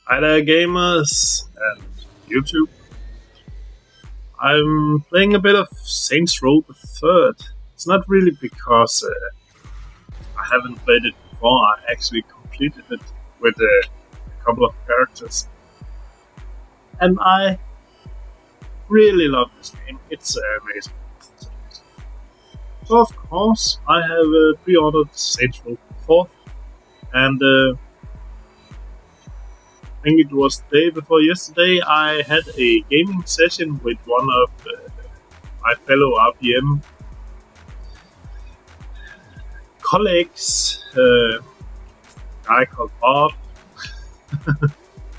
Hi there, gamers and YouTube. I'm playing a bit of Saints Row the Third. It's not really because I haven't played it before. I actually completed it with a couple of characters, and I really love this game. It's amazing. So of course, I have pre-ordered Saints Row the Fourth, and I think it was the day before yesterday. I had a gaming session with one of my fellow RPM colleagues, a guy called Bob,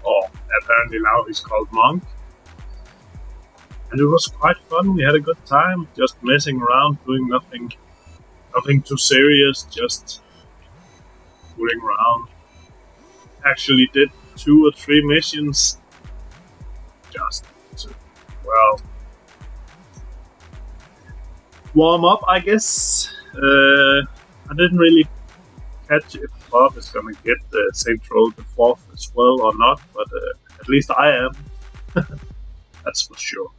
or apparently now he's called Monk. And it was quite fun. We had a good time, just messing around, doing nothing too serious, just fooling around. Actually did 2 or 3 missions, just to, well, warm up, I guess. I didn't really catch if Bob is gonna get the Saints Row the Fourth as well or not, but at least I am. That's for sure.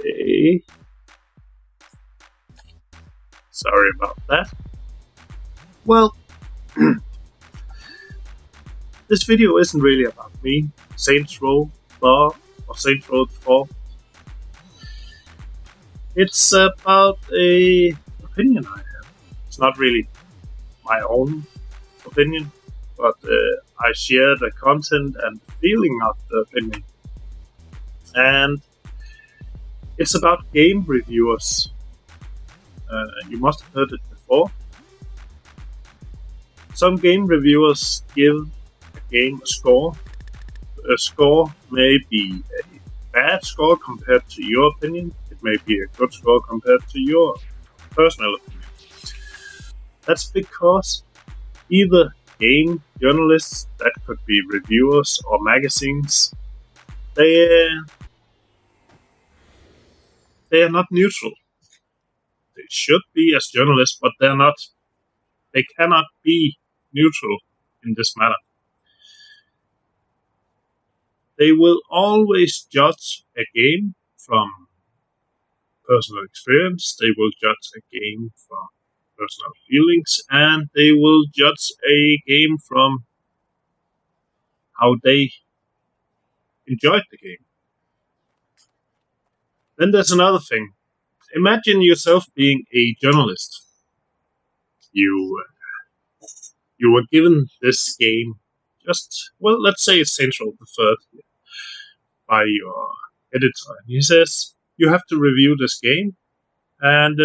Okay. Sorry about that. Well, this video isn't really about me, Saints Row or Saints Row the Fourth. It's about a opinion I have. It's not really my own opinion, but I share the content and feeling of the opinion. And it's about game reviewers. You must have heard it before. Some game reviewers give a game a score. A score may be a bad score compared to your opinion. It may be a good score compared to your personal opinion. That's because either game journalists, that could be reviewers or magazines, they are not neutral. They should be as journalists, but they're not. They cannot be neutral in this matter. They will always judge a game from personal experience, they will judge a game from personal feelings, and they will judge a game from how they enjoyed the game. Then there's another thing. Imagine yourself being a journalist. You were given this game, let's say it's Saints Row the Third, by your editor. And he says, you have to review this game, and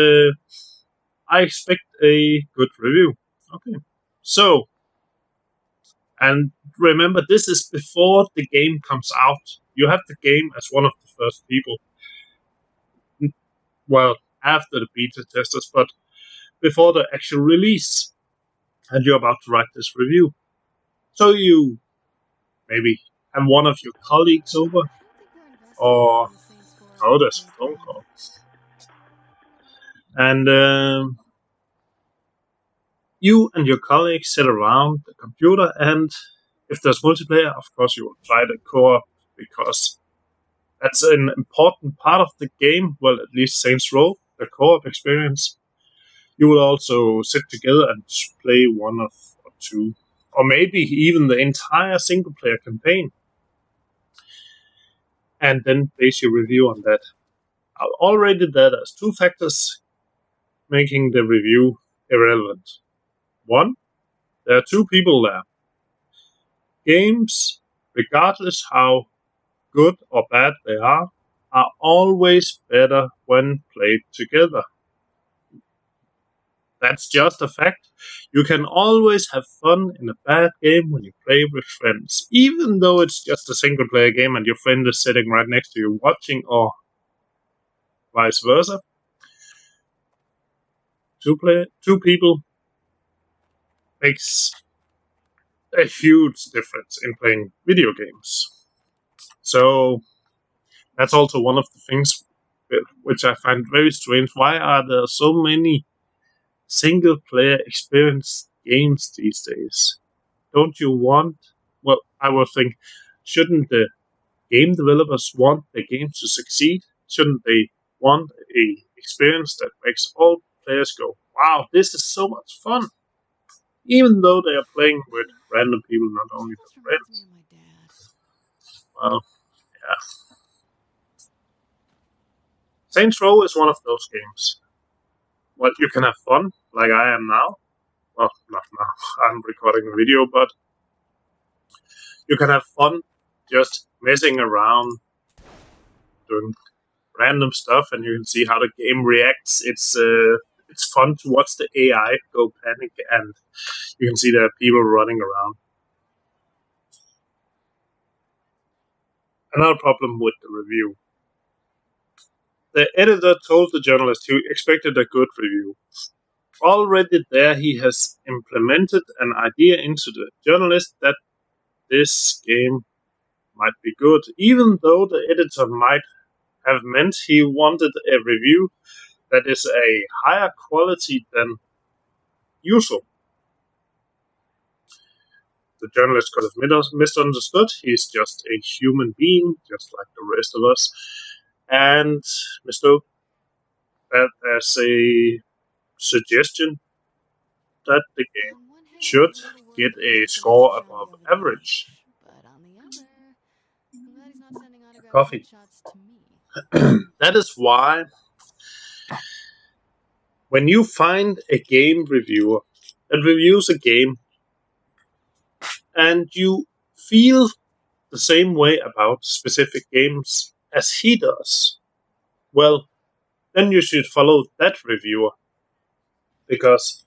I expect a good review. Okay. So, and remember, this is before the game comes out. You have the game as one of the first people. Well, after the beta testers, but before the actual release. And you're about to write this review. So you maybe have one of your colleagues over, or there's a phone call. And you and your colleagues sit around the computer, and if there's multiplayer, of course you will try the co-op, because that's an important part of the game. Well, at least Saints Row, the co-op experience. You will also sit together and play one or two, or maybe even the entire single-player campaign, and then base your review on that. I already did that as 2 factors making the review irrelevant. 1, there are 2 people there. Games, regardless how good or bad they are always better when played together. That's just a fact. You can always have fun in a bad game when you play with friends, even though it's just a single-player game and your friend is sitting right next to you watching, or vice versa. 2 people makes a huge difference in playing video games. So that's also one of the things which I find very strange. Why are there so many single-player experience games these days? don't you want? Well, I would think, shouldn't the game developers want the game to succeed? Shouldn't they want a experience that makes all players go, "Wow, this is so much fun," even though they are playing with random people, not only their friends? Well, yeah. Saints Row is one of those games. Well, you can have fun, like I am now. Well, not now. I'm recording a video, but you can have fun just messing around, doing random stuff, and you can see how the game reacts. It's fun to watch the AI go panic, and you can see there are people running around. Another problem with the review. The editor told the journalist he expected a good review. Already there, he has implemented an idea into the journalist that this game might be good, even though the editor might have meant he wanted a review that is a higher quality than usual. The journalist could have misunderstood. He's just a human being, just like the rest of us, and mistook that as a suggestion that the game should get a score above average. Coffee. That is why when you find a game reviewer that reviews a game and you feel the same way about specific games as he does, well, then you should follow that reviewer, because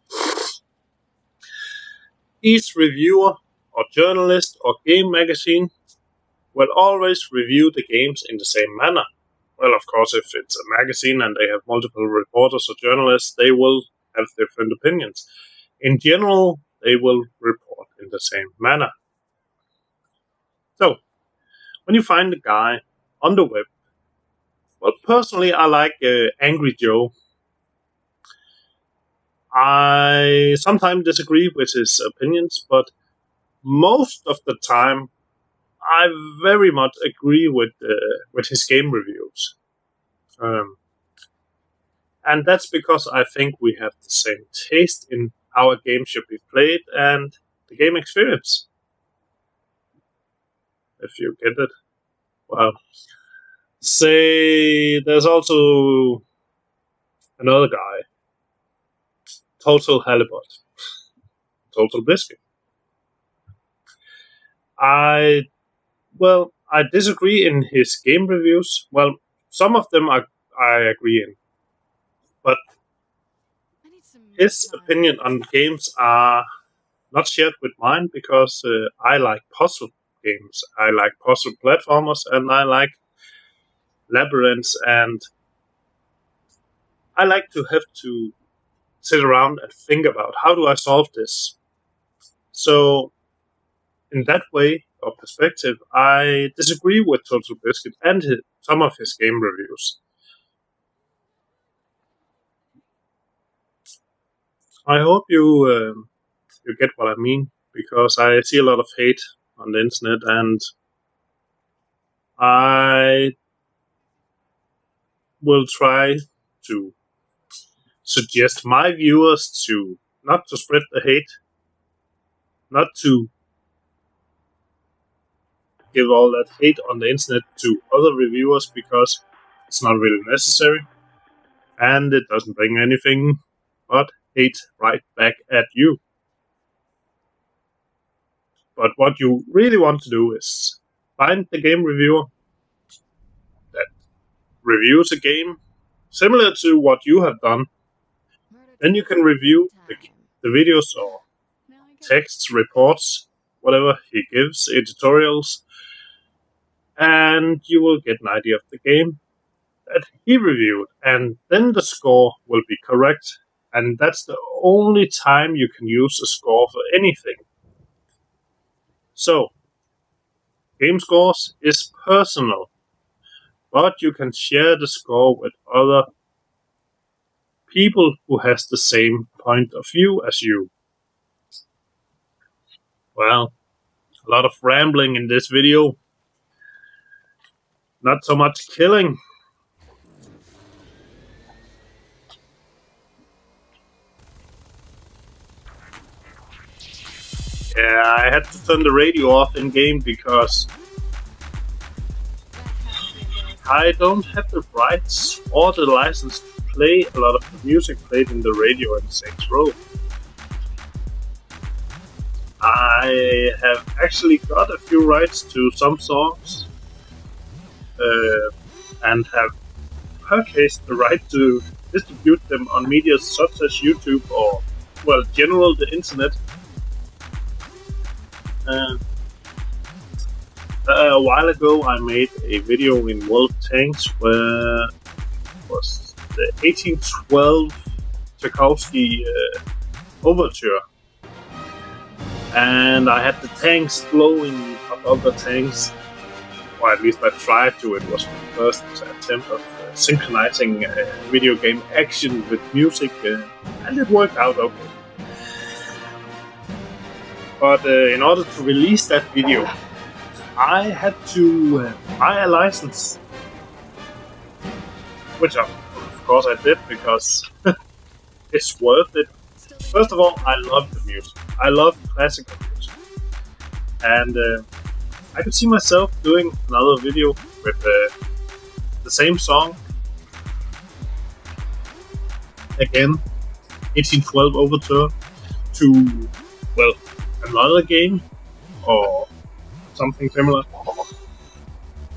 each reviewer or journalist or game magazine will always review the games in the same manner. Well, of course, if it's a magazine and they have multiple reporters or journalists, they will have different opinions. In general, they will report in the same manner. So, when you find a guy on the web, well, personally, I like Angry Joe. I sometimes disagree with his opinions, but most of the time, I very much agree with his game reviews. And that's because I think we have the same taste in how a game should be played and the game experience. If you get it. Well, say there's also another guy, Total Halibut, Total Biscuit. I disagree in his game reviews. Well, some of them I agree in, but his opinion on games are not shared with mine, because I like puzzle games. I like puzzle platformers, and I like labyrinths, and I like to have to sit around and think about how do I solve this. So, in that way or perspective, I disagree with Total Biscuit and some of his game reviews. I hope you get what I mean, because I see a lot of hate on the internet, and I will try to suggest my viewers to not to spread the hate, not to give all that hate on the internet to other reviewers, because it's not really necessary, and it doesn't bring anything but hate right back at you. But what you really want to do is find the game reviewer that reviews a game similar to what you have done. Then you can review the videos or texts, reports, whatever he gives, editorials, and you will get an idea of the game that he reviewed, and then the score will be correct. And that's the only time you can use a score for anything. So, game scores is personal, but you can share the score with other people who has the same point of view as you. Well, a lot of rambling in this video. Not so much killing. Yeah, I had to turn the radio off in game because I don't have the rights or the license to play a lot of the music played in the radio in Saints Row. I have actually got a few rights to some songs and have purchased the right to distribute them on media such as YouTube or, well, general the internet. A while ago I made a video in World of Tanks where it was the 1812 Tchaikovsky overture. And I had the tanks blowing up other tanks, or at least I tried to. It was my first attempt of synchronizing video game action with music, and it worked out okay. But in order to release that video, I had to buy a license, which of course I did because it's worth it. First of all, I love the music. I love classical music. And I could see myself doing another video with the same song. Again, 1812 Overture to, well, another game or something similar.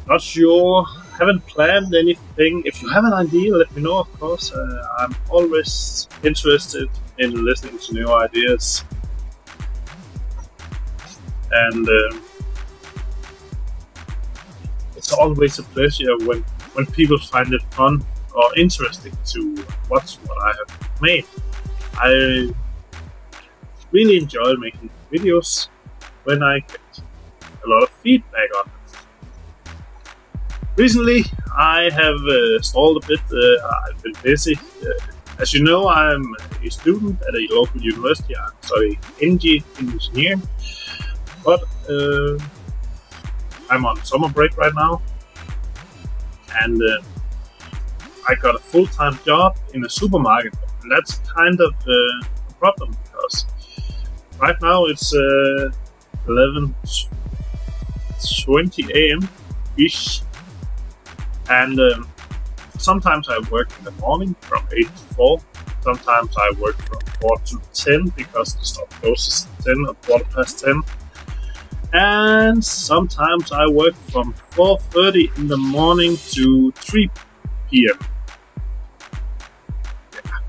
Not sure. Haven't planned anything. If you have an idea, let me know, of course. I'm always interested in listening to new ideas. And it's always a pleasure when people find it fun or interesting to watch what I have made. I really enjoy making videos when I get a lot of feedback on it. Recently, I have stalled a bit. I've been busy. As you know, I'm a student at a local university. I'm studying energy engineering, but I'm on summer break right now, and I got a full-time job in a supermarket, and that's kind of a problem because right now it's 11:20 a.m. ish. And sometimes I work in the morning from 8 to 4. Sometimes I work from 4 to 10 because the store closes at 10 or 10:15. And sometimes I work from 4:30 in the morning to 3 p.m. Yeah.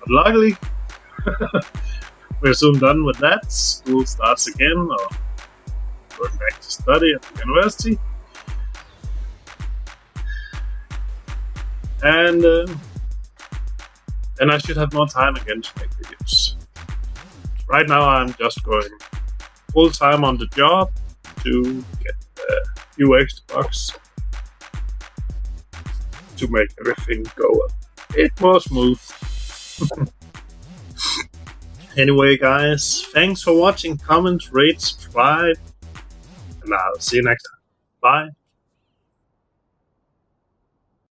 But luckily, we're soon done with that. School starts again, or going back to study at the university. And I should have more time again to make videos. Right now I'm just going full time on the job to get a few extra bucks to make everything go a bit more smooth. Anyway guys, thanks for watching, comment, rate, subscribe, and I'll see you next time. Bye.